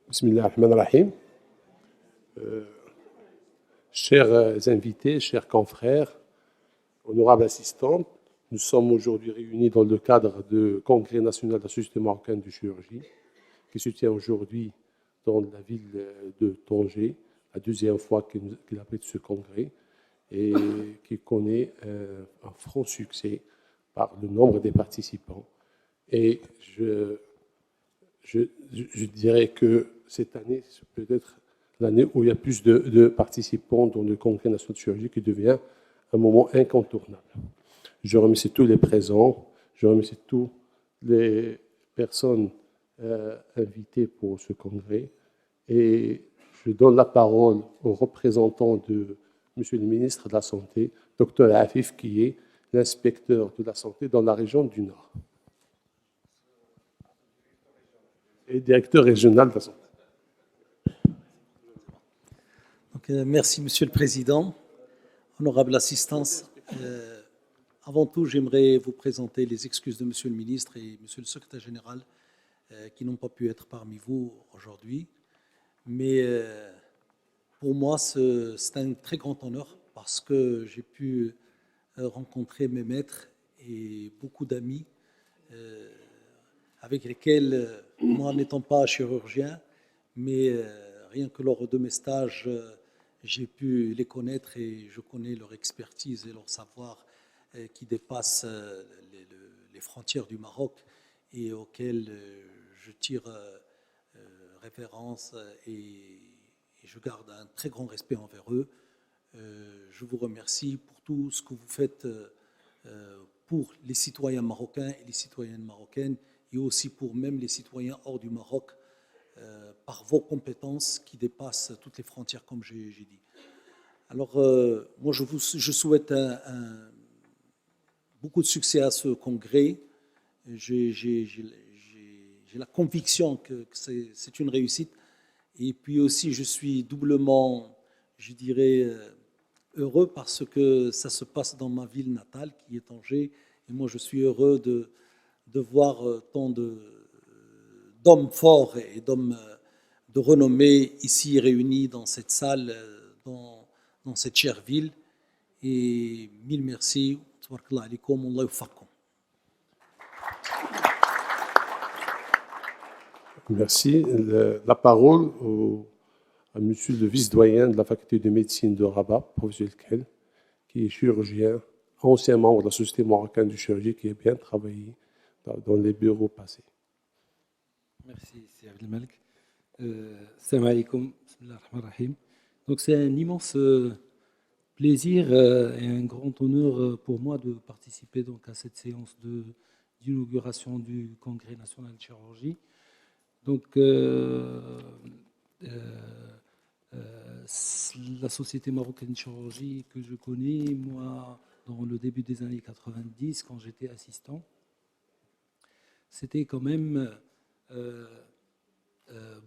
Bismillah ar-Rahman ar-Rahim. Chers invités, chers confrères, honorables assistants, nous sommes aujourd'hui réunis dans le cadre du Congrès national de la Société marocaine de chirurgie qui se tient aujourd'hui dans la ville de Tanger, la deuxième fois qu'il abrite ce congrès et qui connaît un franc succès par le nombre des participants. Et je dirais que cette année, c'est peut-être l'année où il y a plus de participants dans le Congrès national de chirurgie qui devient un moment incontournable. Je remercie tous les présents, je remercie toutes les personnes invitées pour ce congrès et je donne la parole au représentant de Monsieur le ministre de la Santé, Dr Afif, qui est l'inspecteur de la santé dans la région du Nord et directeur régional de la santé. Donc, merci Monsieur le Président, honorable assistance. Avant tout, j'aimerais vous présenter les excuses de Monsieur le ministre et Monsieur le secrétaire général qui n'ont pas pu être parmi vous aujourd'hui. Mais pour moi, c'est un très grand honneur parce que j'ai pu rencontrer mes maîtres et beaucoup d'amis avec lesquels, moi n'étant pas chirurgien, mais rien que lors de mes stages, j'ai pu les connaître et je connais leur expertise et leur savoir qui dépassent les frontières du Maroc et auxquels je tire référence et je garde un très grand respect envers eux. Je vous remercie pour tout ce que vous faites pour les citoyens marocains et les citoyennes marocaines et aussi pour même les citoyens hors du Maroc par vos compétences qui dépassent toutes les frontières, comme j'ai dit. Alors, moi, je souhaite beaucoup de succès à ce congrès. J'ai la conviction que c'est une réussite. Et puis aussi, je suis doublement, je dirais, heureux parce que ça se passe dans ma ville natale, qui est Tanger. Et moi, je suis heureux de voir tant d'hommes forts et d'hommes de renommée ici réunis dans cette salle, dans cette chère ville. Et mille merci. Merci. La parole à monsieur le vice-doyen de la faculté de médecine de Rabat, professeur Kell, qui est chirurgien, ancien membre de la Société marocaine de chirurgie, qui a bien travaillé dans les bureaux passés. Merci, c'est Abdelmalek. Salam alaikum. Donc c'est un immense plaisir et un grand honneur pour moi de participer donc à cette séance d'inauguration du Congrès national de chirurgie. Donc la Société marocaine de chirurgie que je connais, moi, dans le début des années 90, quand j'étais assistant, c'était quand même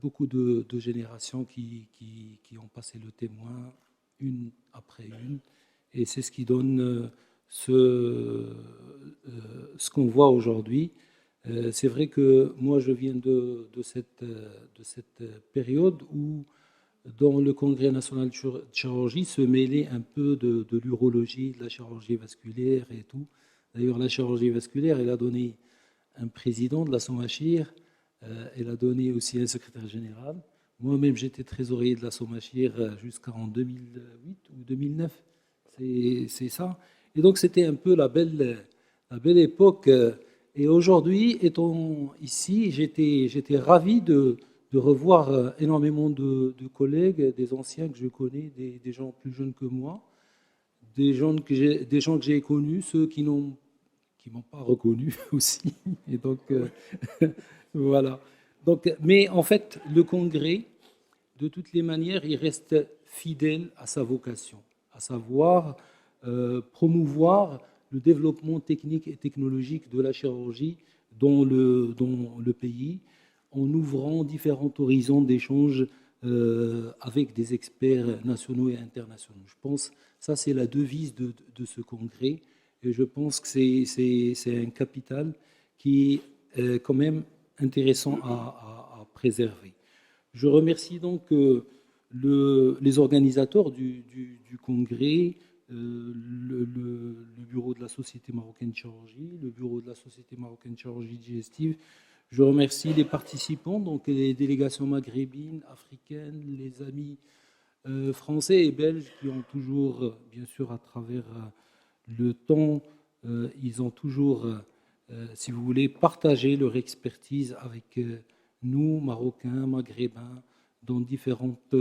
beaucoup de générations qui ont passé le témoin, une après une, et c'est ce qui donne ce qu'on voit aujourd'hui. C'est vrai que moi, je viens de cette période où, dans le Congrès national de chirurgie, se mêlait un peu de l'urologie, de la chirurgie vasculaire et tout. D'ailleurs, la chirurgie vasculaire, elle a donné un président de la SOMACHIR, elle a donné aussi un secrétaire général. Moi-même, j'étais trésorier de la SOMACHIR jusqu'en 2008 ou 2009, c'est ça. Et donc, c'était un peu la belle époque. Et aujourd'hui, étant ici, j'étais ravi de revoir énormément de collègues, des anciens que je connais, des gens plus jeunes que moi, des gens que j'ai connus, ceux qui m'ont pas reconnu aussi. Et donc, voilà. Donc, mais en fait, le congrès, de toutes les manières, il reste fidèle à sa vocation, à savoir promouvoir le développement technique et technologique de la chirurgie dans le pays, en ouvrant différents horizons d'échange avec des experts nationaux et internationaux. Je pense que ça, c'est la devise de ce congrès. Et je pense que c'est un capital qui est quand même intéressant à préserver. Je remercie donc les organisateurs du congrès, le bureau de la Société marocaine de chirurgie, le bureau de la Société marocaine de chirurgie digestive. Je remercie les participants, donc les délégations maghrébines, africaines, les amis français et belges qui ont toujours, bien sûr, à travers le temps, ils ont toujours, si vous voulez, partagé leur expertise avec nous, Marocains, Maghrébins, dans différentes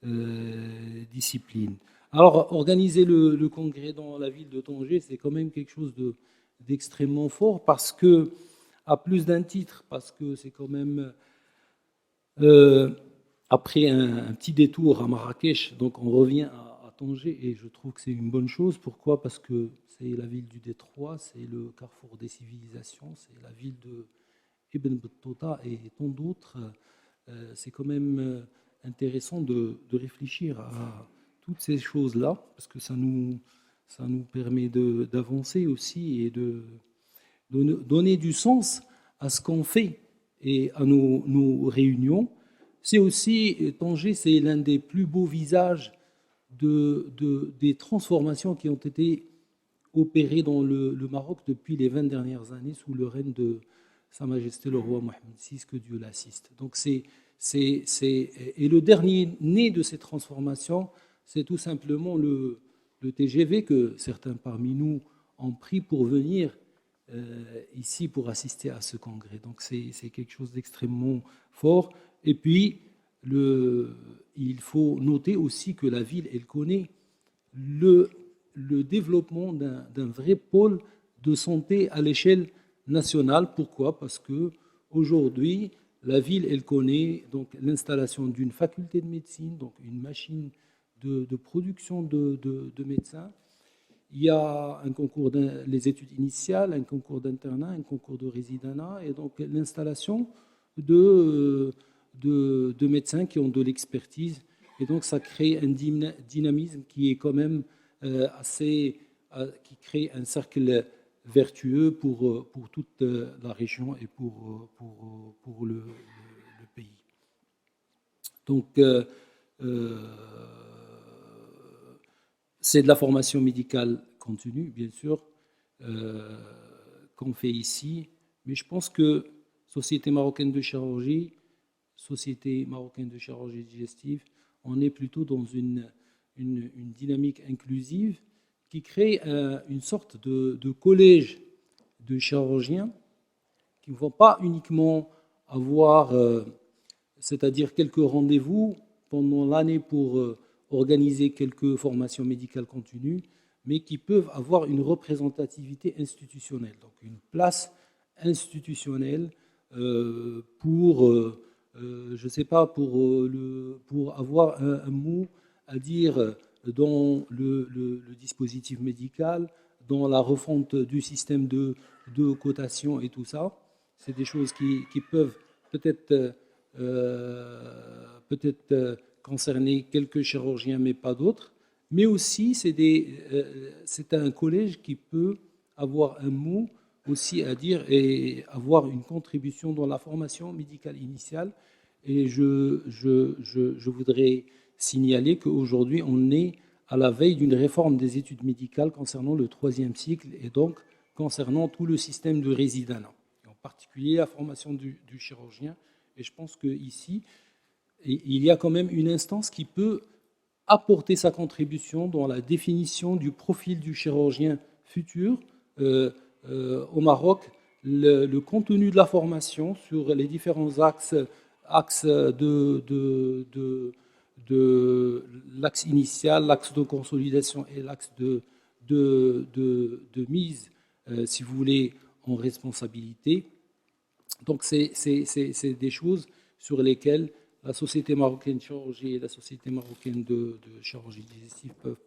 disciplines. Alors, organiser le congrès dans la ville de Tanger, c'est quand même quelque chose d'extrêmement fort parce que, à plus d'un titre, parce que c'est quand même, après un petit détour à Marrakech, donc on revient à Tanger et je trouve que c'est une bonne chose. Pourquoi ? Parce que c'est la ville du Détroit, c'est le carrefour des civilisations, c'est la ville de Ibn Battuta et tant d'autres. C'est quand même intéressant de réfléchir à toutes ces choses-là, parce que ça nous permet d'avancer aussi et de donner du sens à ce qu'on fait et à nos réunions. C'est aussi, Tanger, c'est l'un des plus beaux visages des transformations qui ont été opérées dans le Maroc depuis les 20 dernières années sous le règne de Sa Majesté le roi Mohamed VI, que Dieu l'assiste. Donc et le dernier né de ces transformations, c'est tout simplement le TGV que certains parmi nous ont pris pour venir ici pour assister à ce congrès. Donc c'est quelque chose d'extrêmement fort. Et puis, il faut noter aussi que la ville, elle connaît le développement d'un vrai pôle de santé à l'échelle nationale. Pourquoi ? Parce qu'aujourd'hui, la ville, elle connaît donc l'installation d'une faculté de médecine, donc une machine de production de médecins. Il y a un concours les études initiales, un concours d'internat, un concours de résidenat, et donc l'installation de médecins qui ont de l'expertise. Et donc ça crée un dynamisme qui est quand même qui crée un cercle vertueux pour toute la région et pour le pays. Donc, c'est de la formation médicale continue, bien sûr, qu'on fait ici, mais je pense que Société marocaine de chirurgie, Société marocaine de chirurgie digestive, on est plutôt dans une dynamique inclusive qui crée une sorte de collège de chirurgiens qui ne vont pas uniquement avoir, c'est-à-dire quelques rendez-vous pendant l'année pour organiser quelques formations médicales continues, mais qui peuvent avoir une représentativité institutionnelle, donc une place institutionnelle pour, je ne sais pas, pour avoir un mot à dire dans le dispositif médical, dans la refonte du système de cotation et tout ça. C'est des choses qui peuvent peut-être concerner quelques chirurgiens, mais pas d'autres. Mais aussi, c'est un collège qui peut avoir un mot aussi à dire et avoir une contribution dans la formation médicale initiale. Et je voudrais signaler qu'aujourd'hui, on est à la veille d'une réforme des études médicales concernant le 3e cycle et donc concernant tout le système de résidenat, en particulier la formation du chirurgien. Et je pense qu'ici, il y a quand même une instance qui peut apporter sa contribution dans la définition du profil du chirurgien futur au Maroc, le contenu de la formation sur les différents axes de l'axe initial, l'axe de consolidation et l'axe de mise, si vous voulez, en responsabilité. Donc, c'est des choses sur lesquelles la Société marocaine de chirurgie et la Société marocaine de chirurgie digestive peuvent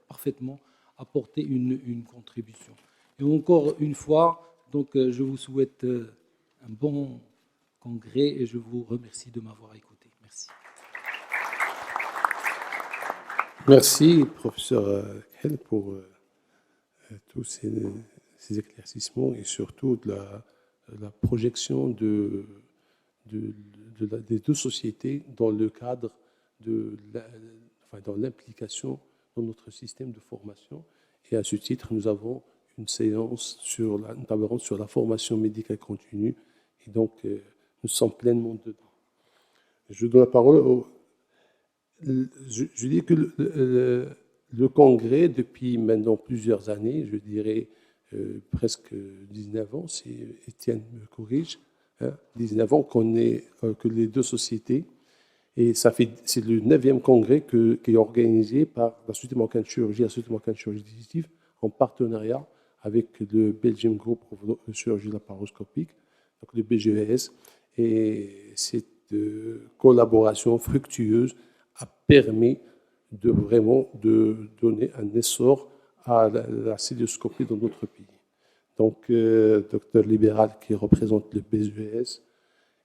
parfaitement apporter une contribution. Et encore une fois, donc, je vous souhaite un bon congrès et je vous remercie de m'avoir écouté. Merci. Merci, professeur Khel, pour tous ces éclaircissements et surtout de la projection de des deux sociétés dans le cadre dans l'implication dans notre système de formation. Et à ce titre, nous avons une séance une table ronde sur la formation médicale continue. Et donc, nous sommes pleinement dedans. Je donne la parole je dis que le Congrès, depuis maintenant plusieurs années, je dirais presque 19 ans, si Étienne me corrige, 19 ans qu'on est que les deux sociétés, et c'est le 9e congrès qui est organisé par la Société marocaine de chirurgie et la Société marocaine de chirurgie digestive en partenariat avec le Belgium Group of Chirurgie laparoscopique, donc le BGES, et cette collaboration fructueuse a permis de vraiment donner un essor à la célioscopie dans notre pays. Donc, docteur Libéral qui représente le BGES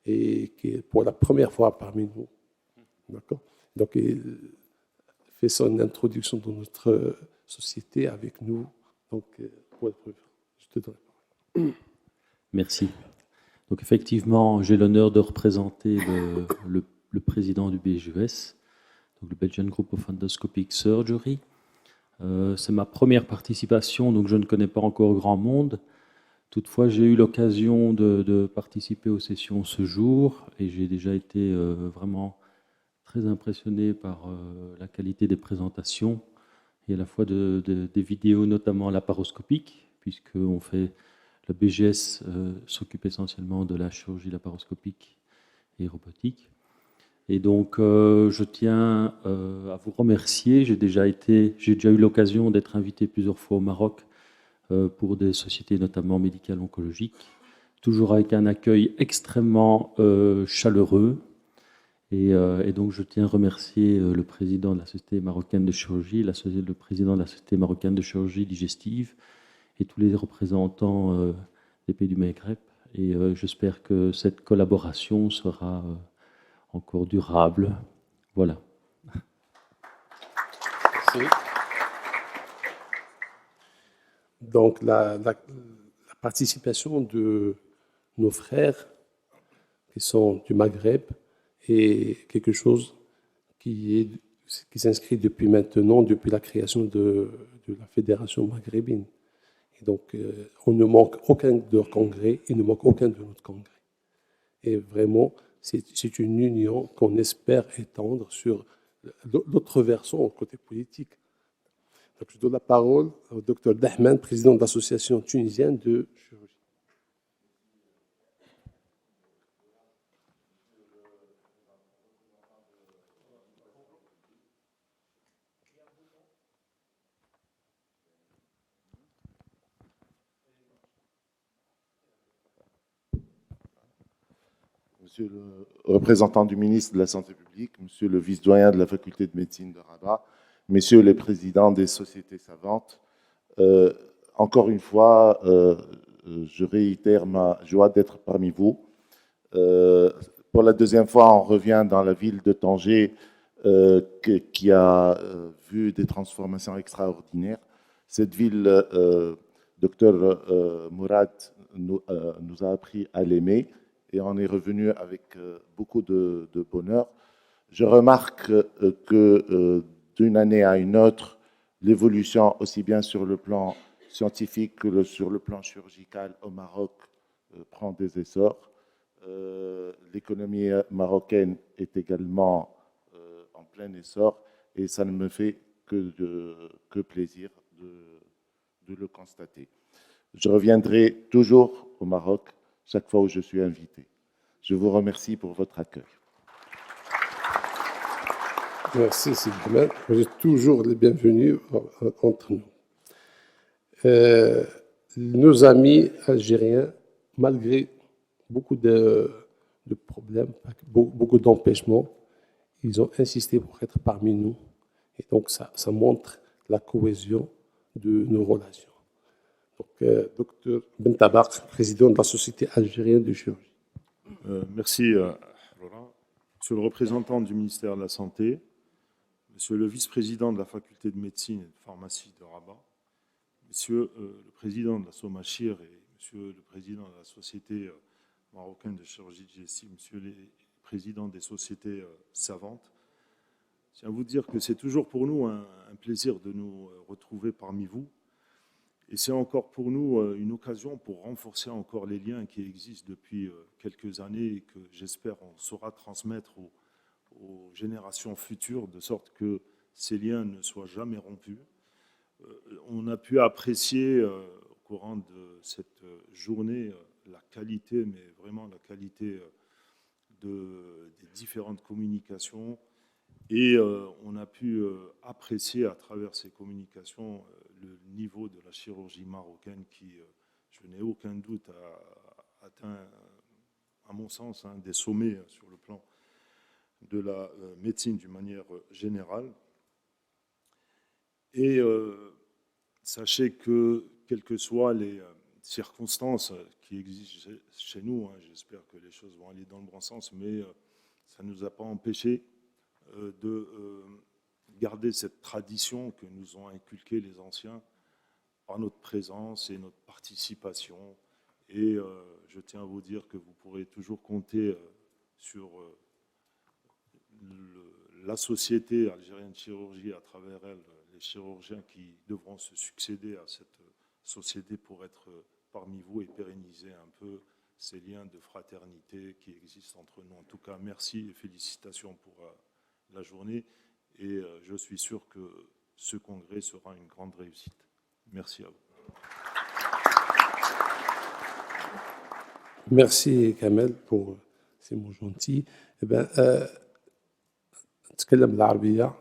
et qui est pour la première fois parmi nous. D'accord. Donc, il fait son introduction dans notre société avec nous. Donc, pour être preuve, je te donne la parole. Merci. Donc, effectivement, j'ai l'honneur de représenter le président du BGES, donc le Belgian Group of Endoscopic Surgery. C'est ma première participation, donc je ne connais pas encore grand monde. Toutefois, j'ai eu l'occasion de participer aux sessions ce jour et j'ai déjà été vraiment très impressionné par la qualité des présentations et à la fois des vidéos, notamment laparoscopiques, puisque le BGS s'occupe essentiellement de la chirurgie laparoscopique et robotique. Et donc, je tiens à vous remercier. J'ai déjà eu l'occasion d'être invité plusieurs fois au Maroc pour des sociétés notamment médicales oncologiques, toujours avec un accueil extrêmement chaleureux. Et donc, je tiens à remercier le président de la Société marocaine de chirurgie, le président de la Société marocaine de chirurgie digestive et tous les représentants des pays du Maghreb. Et j'espère que cette collaboration sera encore durable. Voilà. Merci. Donc, la participation de nos frères qui sont du Maghreb est quelque chose qui s'inscrit depuis la création de la Fédération maghrébine. Et donc, on ne manque aucun de leur congrès, il ne manque aucun de notre congrès. Et vraiment, c'est une union qu'on espère étendre sur l'autre versant, au côté politique. Donc, je donne la parole au Dr Dahman, président de l'Association tunisienne de chirurgie. Monsieur le représentant du ministre de la Santé publique, monsieur le vice-doyen de la faculté de médecine de Rabat, messieurs les présidents des sociétés savantes, encore une fois, je réitère ma joie d'être parmi vous. Pour la deuxième fois, on revient dans la ville de Tanger qui a vu des transformations extraordinaires. Cette ville, docteur Mourad nous a appris à l'aimer et on est revenu avec beaucoup de bonheur. Je remarque que d'une année à une autre, l'évolution, aussi bien sur le plan scientifique que sur le plan chirurgical au Maroc, prend des essors. L'économie marocaine est également en plein essor et ça ne me fait que plaisir de le constater. Je reviendrai toujours au Maroc chaque fois où je suis invité. Je vous remercie pour votre accueil. Merci, Sylvain. Vous êtes toujours les bienvenus entre nous. Nos amis algériens, malgré beaucoup de problèmes, beaucoup d'empêchements, ils ont insisté pour être parmi nous. Et donc, ça montre la cohésion de nos relations. Donc, docteur Bentabak, président de la Société algérienne de chirurgie. Merci, Laurent. Monsieur le représentant du ministère de la Santé, monsieur le vice-président de la faculté de médecine et de pharmacie de Rabat, monsieur le président de la SOMACHIR et monsieur le président de la Société marocain de chirurgie digestive, monsieur les présidents des sociétés savantes. Je tiens à vous dire que c'est toujours pour nous un plaisir de nous retrouver parmi vous. Et c'est encore pour nous une occasion pour renforcer encore les liens qui existent depuis quelques années et que j'espère on saura transmettre aux générations futures, de sorte que ces liens ne soient jamais rompus. On a pu apprécier au courant de cette journée la qualité, mais vraiment la qualité des différentes communications. Et on a pu apprécier à travers ces communications le niveau de la chirurgie marocaine qui, je n'ai aucun doute, a atteint, à mon sens, des sommets sur le plan de la médecine d'une manière générale. Et sachez que, quelles que soient les circonstances qui existent chez nous, j'espère que les choses vont aller dans le bon sens, mais ça ne nous a pas empêchés de garder cette tradition que nous ont inculquée les anciens par notre présence et notre participation. Et je tiens à vous dire que vous pourrez toujours compter sur la société algérienne de chirurgie, à travers elle, les chirurgiens qui devront se succéder à cette société pour être parmi vous et pérenniser un peu ces liens de fraternité qui existent entre nous. En tout cas, merci et félicitations pour la journée. Et je suis sûr que ce congrès sera une grande réussite. Merci à vous. Merci Kamel pour ces mots gentils. Eh ben, نتكلم بالعربية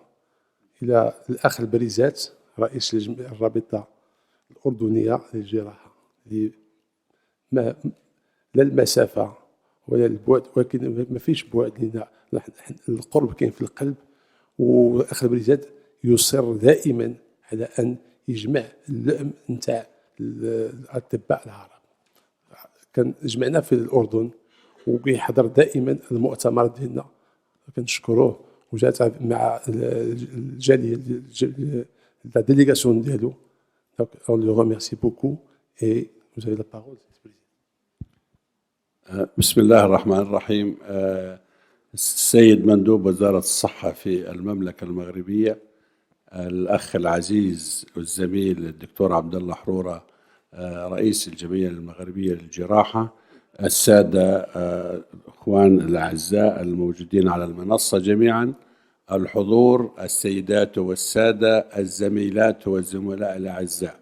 إلى الأخ البريزات رئيس الرابطة الأردنية للجراحة. لا المسافة ولا البعد، ولكن ما فيش بعد لنا، القرب كاين في القلب. والأخ البريزات يصر دائما على أن يجمع اللئم نتاع الأطباء العرب. كان جمعنا في الأردن وكيحضر دائما المؤتمرات ديالنا، كنشكروه. وجات مع الجالية la délégation ديالو. Donc on le remercie beaucoup et vous avez la parole. بسم الله الرحمن الرحيم. السيد مندوب وزارة الصحة في المملكة المغربية، الأخ العزيز والزميل الدكتور عبد الله حرورة رئيس الجمعية المغربية للجراحة، السادة إخوان الأعزاء الموجودين على المنصة جميعا، الحضور، السيدات والسادة، الزميلات والزملاء الأعزاء،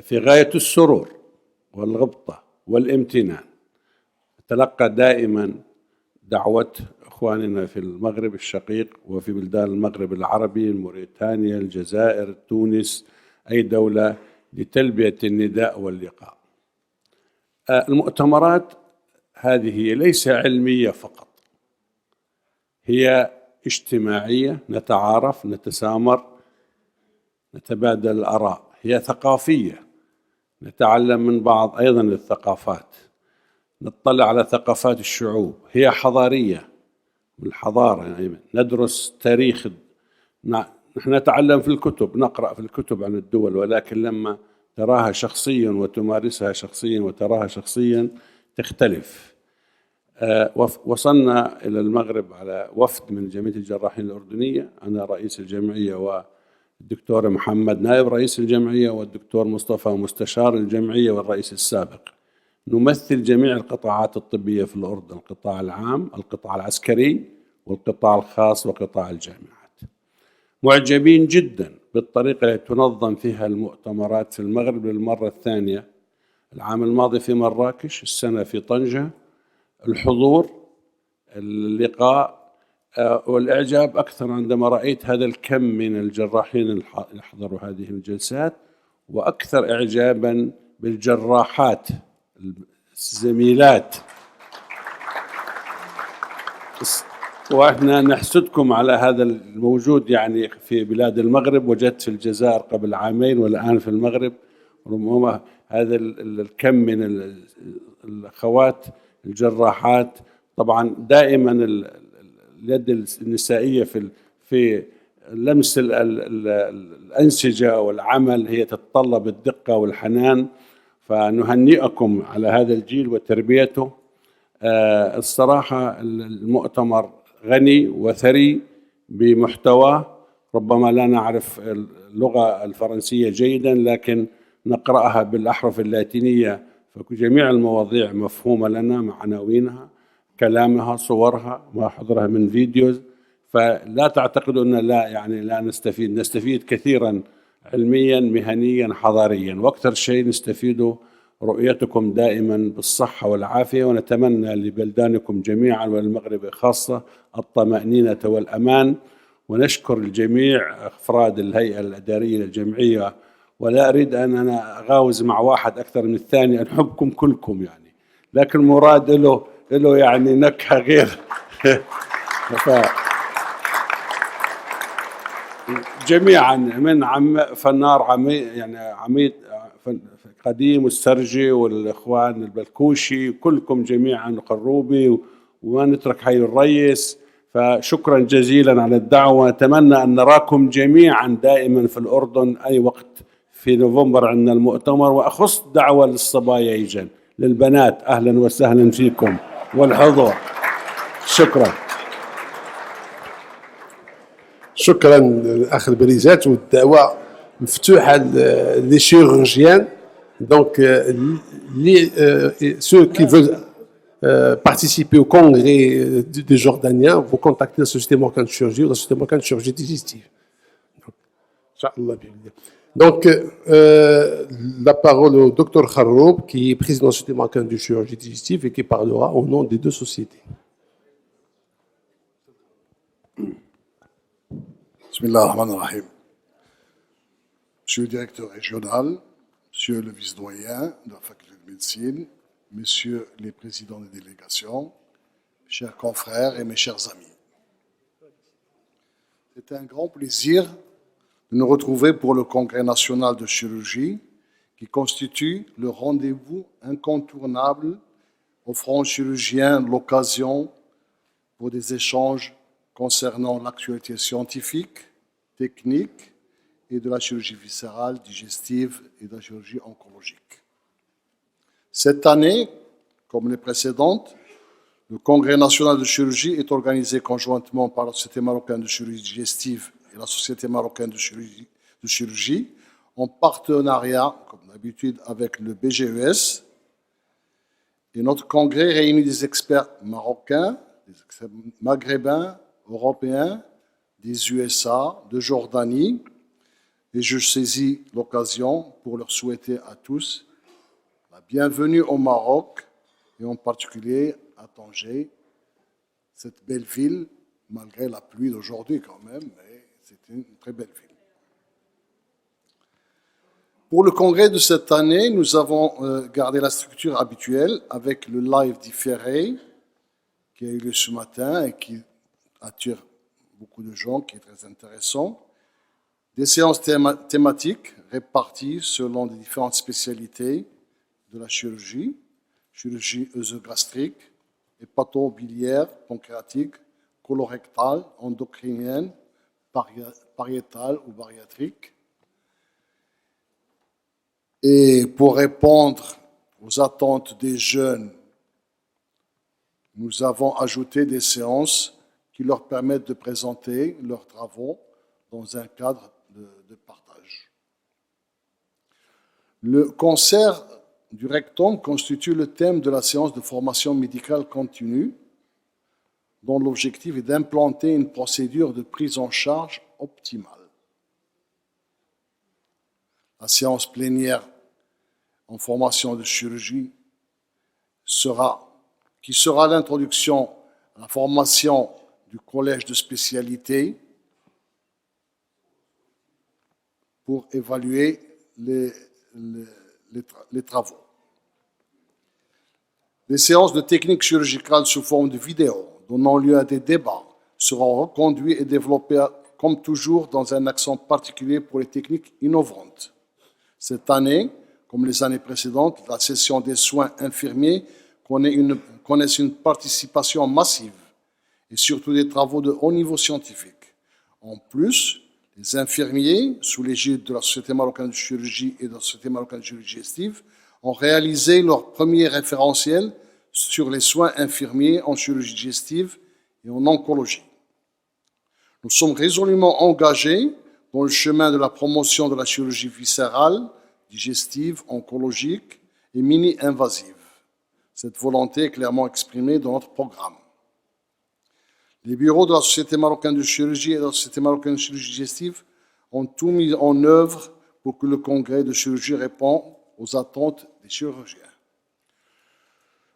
في غاية السرور والغبطة والامتنان تلقى دائما دعوة إخواننا في المغرب الشقيق وفي بلدان المغرب العربي، موريتانيا، الجزائر، تونس، أي دولة، لتلبية النداء واللقاء. المؤتمرات هذه ليس علمية فقط، هي اجتماعية، نتعارف، نتسامر، نتبادل الآراء، هي ثقافية، نتعلم من بعض أيضا الثقافات، نطلع على ثقافات الشعوب، هي حضارية، بالحضارة يعني ندرس تاريخ، نحن نتعلم في الكتب، نقرأ في الكتب عن الدول، ولكن لما تراها شخصيا وتمارسها شخصيا وتراها شخصيا تختلف. وصلنا إلى المغرب على وفد من جمعية الجراحين الأردنية، أنا رئيس الجمعية والدكتور محمد نائب رئيس الجمعية والدكتور مصطفى مستشار الجمعية والرئيس السابق. نمثل جميع القطاعات الطبية في الأردن، القطاع العام، القطاع العسكري، والقطاع الخاص، وقطاع الجامعات. معجبين جدا بالطريقة التي تنظم فيها المؤتمرات في المغرب للمرة الثانية، العام الماضي في مراكش، السنة في طنجة. الحضور، اللقاء، والإعجاب أكثر عندما رأيت هذا الكم من الجراحين اللي حضروا هذه الجلسات، وأكثر إعجابا بالجراحات الزميلات. وإحنا نحسدكم على هذا الموجود يعني في بلاد المغرب، وجدت في الجزائر قبل عامين والآن في المغرب، ربما هذا الكم من الأخوات الجراحات. طبعا دائما اليد النسائية في لمس الأنسجة والعمل هي تتطلب الدقة والحنان، فنهنئكم على هذا الجيل وتربيته. الصراحة المؤتمر غني وثري بمحتوى، ربما لا نعرف اللغة الفرنسية جيدا لكن نقرأها بالأحرف اللاتينية، فجميع المواضيع مفهومة لنا مع عناوينها، كلامها، صورها، ما حضرها من فيديوز. فلا تعتقدوا أن لا نستفيد كثيرا علميا مهنيا حضاريا، وأكثر شيء نستفيد رؤيتكم دائما بالصحة والعافية، ونتمنى لبلدانكم جميعا والمغرب خاصة الطمأنينة والأمان. ونشكر الجميع أفراد الهيئة الإدارية للجمعية، ولا أريد أن أنا أغاوز مع واحد أكثر من الثاني، أحبكم كلكم يعني، لكن مراد له يعني نكهة غير. جميعا من فنار عميد قديم والسرجي والإخوان البلكوشي، كلكم جميعا قروبي، وما نترك حي الرئيس. فشكرا جزيلا على الدعوة، أتمنى أن نراكم جميعا دائما في الأردن أي وقت في نوفمبر عندنا المؤتمر. وأخص دعوة للصبايا يجن، للبنات أهلا وسهلا فيكم والحضور. شكرا. شكرا الأخ البريزات، والدعوة مفتوحة لي chirurgiens. Donc, ceux qui veulent participer au congrès des Jordaniens, vous contactez la Société marocaine de chirurgie ou la Société marocaine de chirurgie digestive. Donc, la parole au Dr Kharroub, qui est président de la Société marocaine de chirurgie digestive et qui parlera au nom des deux sociétés. Bismillahirrahmanirrahim. Monsieur le directeur régional, monsieur le vice-doyen de la faculté de médecine, messieurs les présidents des délégations, chers confrères et mes chers amis. C'est un grand plaisir de nous retrouver pour le Congrès national de chirurgie qui constitue le rendez-vous incontournable offrant aux chirurgiens l'occasion pour des échanges concernant l'actualité scientifique, technique et de la chirurgie viscérale, digestive et de la chirurgie oncologique. Cette année, comme les précédentes, le Congrès national de chirurgie est organisé conjointement par la Société marocaine de chirurgie digestive et la Société marocaine de chirurgie en partenariat, comme d'habitude, avec le BGES. Et notre congrès réunit des experts marocains, des experts maghrébins, européens, des USA, de Jordanie, et je saisis l'occasion pour leur souhaiter à tous la bienvenue au Maroc, et en particulier à Tanger, cette belle ville, malgré la pluie d'aujourd'hui quand même, mais c'est une très belle ville. Pour le congrès de cette année, nous avons gardé la structure habituelle avec le live différé qui a eu lieu ce matin et qui attire beaucoup de gens, qui est très intéressant. Des séances thématiques réparties selon les différentes spécialités de la chirurgie, chirurgie œsogastrique, hépato-biliaire, pancréatique, colorectale, endocrinienne, pariétale ou bariatrique. Et pour répondre aux attentes des jeunes, nous avons ajouté des séances qui leur permettent de présenter leurs travaux dans un cadre de partage. Le cancer du rectum constitue le thème de la séance de formation médicale continue, dont l'objectif est d'implanter une procédure de prise en charge optimale. La séance plénière en formation de chirurgie qui sera l'introduction à la formation du collège de spécialité pour évaluer les travaux. Les séances de technique chirurgicale sous forme de vidéo donnant lieu à des débats seront reconduites et développées comme toujours dans un accent particulier pour les techniques innovantes. Cette année, comme les années précédentes, la session des soins infirmiers connaissent une participation massive et surtout des travaux de haut niveau scientifique. En plus, les infirmiers, sous l'égide de la Société marocaine de chirurgie et de la Société marocaine de chirurgie digestive, ont réalisé leur premier référentiel sur les soins infirmiers en chirurgie digestive et en oncologie. Nous sommes résolument engagés dans le chemin de la promotion de la chirurgie viscérale, digestive, oncologique et mini-invasive. Cette volonté est clairement exprimée dans notre programme. Les bureaux de la Société marocaine de chirurgie et de la Société marocaine de chirurgie digestive ont tout mis en œuvre pour que le congrès de chirurgie réponde aux attentes des chirurgiens.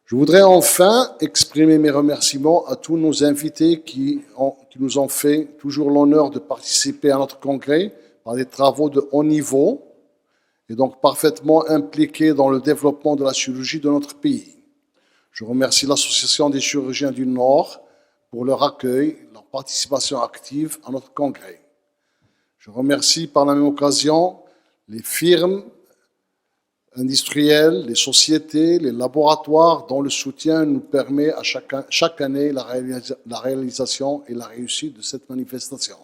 Je voudrais enfin exprimer mes remerciements à tous nos invités qui nous ont fait toujours l'honneur de participer à notre congrès par des travaux de haut niveau et donc parfaitement impliqués dans le développement de la chirurgie de notre pays. Je remercie l'Association des chirurgiens du Nord pour leur accueil, leur participation active à notre congrès. Je remercie par la même occasion les firmes industriels, les sociétés, les laboratoires dont le soutien nous permet à chaque année la réalisation et la réussite de cette manifestation.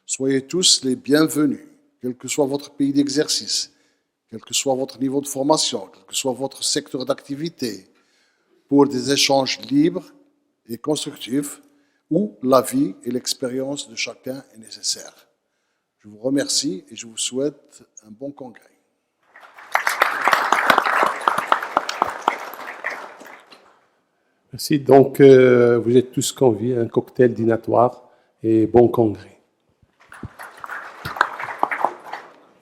Soyez tous les bienvenus, quel que soit votre pays d'exercice, quel que soit votre niveau de formation, quel que soit votre secteur d'activité, pour des échanges libres et constructifs où la vie et l'expérience de chacun est nécessaire. Je vous remercie et je vous souhaite un bon congrès. Merci. Donc, vous êtes tous conviés à un cocktail dînatoire et bon congrès.